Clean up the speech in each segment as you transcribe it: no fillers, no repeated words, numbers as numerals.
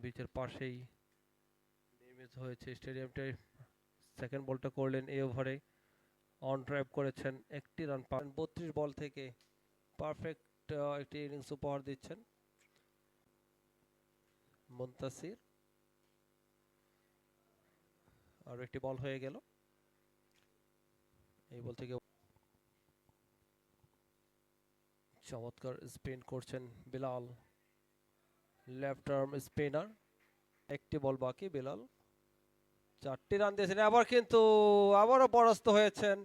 বিচের পাশেই নির্মিত হয়েছে স্টেডিয়ামটাই। সেকেন্ড বলটা করলেন এই ওভারে, অন ড্রাইভ করেছেন, একটি রান পান 32 বল থেকে। পারফেক্ট একটি ইনিংস উপহার দিচ্ছেন মুনতাসির। আর একটি বল হয়ে গেল, এই বল থেকে চমৎকার স্পিন করছেন বিলাল, লেফট আর্ম স্পিনার। একটি বল বাকি, বিলাল 4টি রান দিয়েছেন, আবার কিন্তু আবারও পরাস্ত হয়েছেন।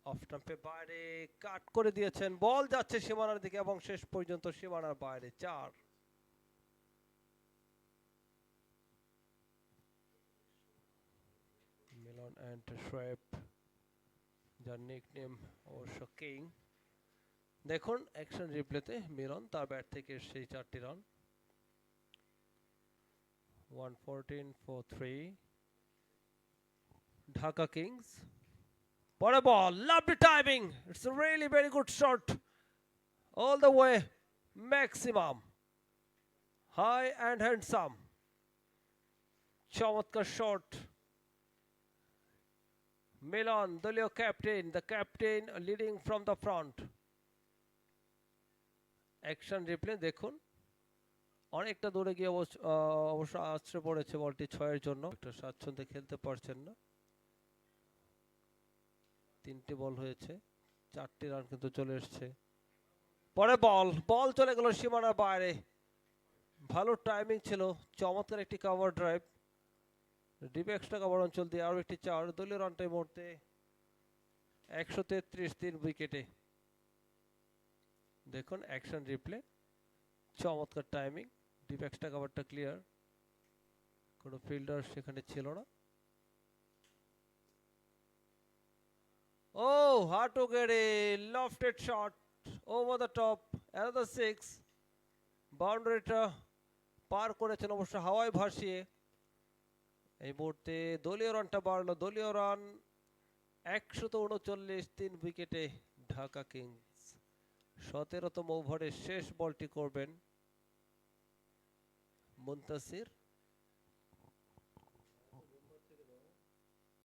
অফ স্টাম্পে বাইরে কাট করে দিয়েছেন, বল যাচ্ছে সীমানার দিকে এবং শেষ পর্যন্ত সীমানার বাইরে 4। মিলন এন্ড শোয়েব, যার নিকনেম অবশ্য কিং। দেখুন অ্যাকশন রিপ্লেতে মিলন তার ব্যাট থেকে সেই 4টি run. 114 for 3 Dhaka Kings. What a ball, lovely timing, it's a really very good shot, all the way maximum, high and handsome. চমৎকার শট। মিলন দলীয় captain, the captain leading from the front. Action replay দেখুন, অনেকটা দূরে গিয়ে অবশ্য আছড়ে পড়েছে বলটি 6-এর জন্য, একটা স্বাচ্ছন্দ্যে খেলতে পারছেন না। 3টি বল হয়েছে, 4টি রান কিন্তু চলে এসছে। পরে বল চলে গেল সীমানার বাইরে, ভালো টাইমিং ছিল, চমৎকার একটি cover drive, deep extra cover অঞ্চল দিয়ে আরো একটি 4। দলীয় রানটাই মুহূর্তে 133, 3 উইকেটে। দেখুন অ্যাকশন রিপ্লে, চমৎকার টাইমিং, ডিপ এক্সট্রা কভারটা ক্লিয়ার, কোনো ফিল্ডার সেখানে ছিল না। Oh, hard to get a lofted shot over the top, another 6। বাউন্ডারিটা পার করেছেন অবশ্য হাওয়ায় ভাসিয়ে। এই মুহূর্তে দলীয় রানটা বাড়লো, দলীয় রান 139, 3 উইকেটে ঢাকা কিংস। 17তম ওভারে শেষ বলটি করবেন মুনতাসির।